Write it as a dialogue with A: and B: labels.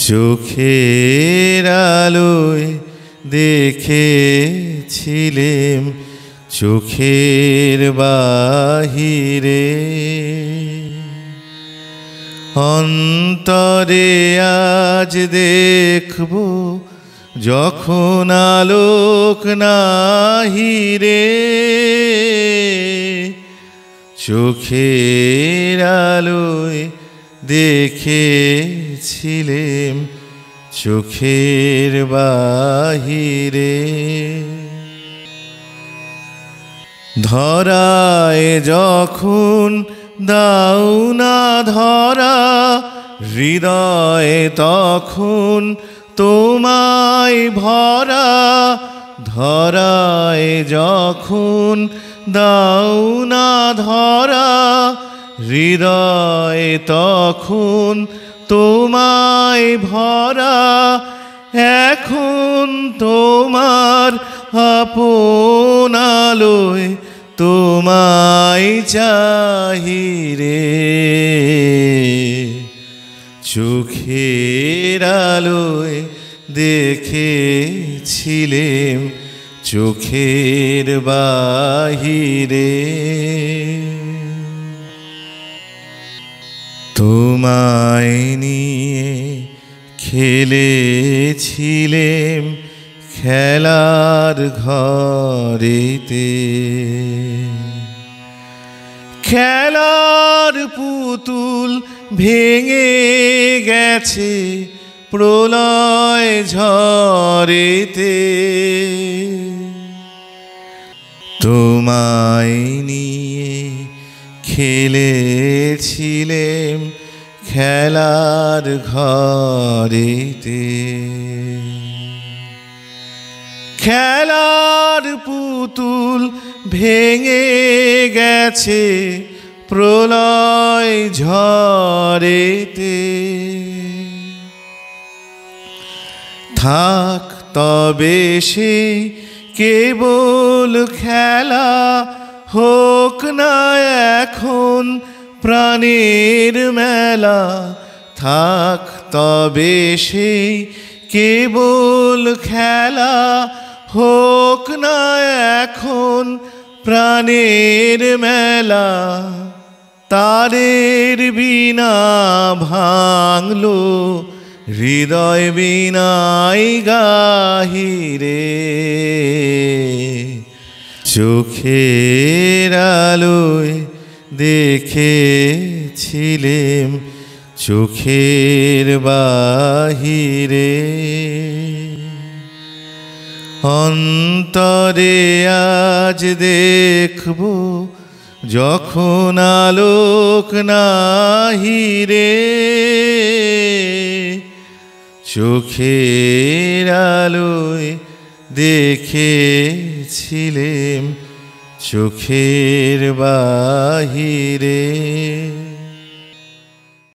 A: চোখের আলোয় দেখেছিলেম চোখের বাহিরে, অন্তরে আজ দেখব যখন আলোক নাহিরে। চোখের আলোয় দেখেছিলেম চোখের বাহিরে। ধরায় যখন দাও না ধরা, হৃদয়ে তখন তোমায় ভরা। ধরায় যখন দাও না ধরা, হৃদয়ে তখন তোমায় ভরা। এখন তোমার আপন আলোয় তোমায় চাহিরে। চোখের আলোয় দেখেছিলেম চোখের বাহিরে। তোমায় নিয়ে খেলেছিলেম খেলার ঘরেতে, খেলার পুতুল ভেঙে গেছে প্রলয় ঝড়েতে। তোমায় নিয়ে খেলেছিলেম খেলার ঘরেতে, খেলার পুতুল ভেঙে গেছে প্রলয় ঝড়েতে। থাক তবে সে কেবল খেলা, হোক না এখন প্রাণের মেলা। থাক তবে সে কেবল খেলা, হোক না এখন প্রাণের মেলা। তারের বিনা ভাঙলো হৃদয় বিনাই গাহিরে। চোখের আলোয় দেখেছিলেম চোখের বাহিরে। অন্তরে আজ দেখব যখন আলোক নাহিরে। চোখের আলোয় দেখেছিলেম চোখের বাহিরে।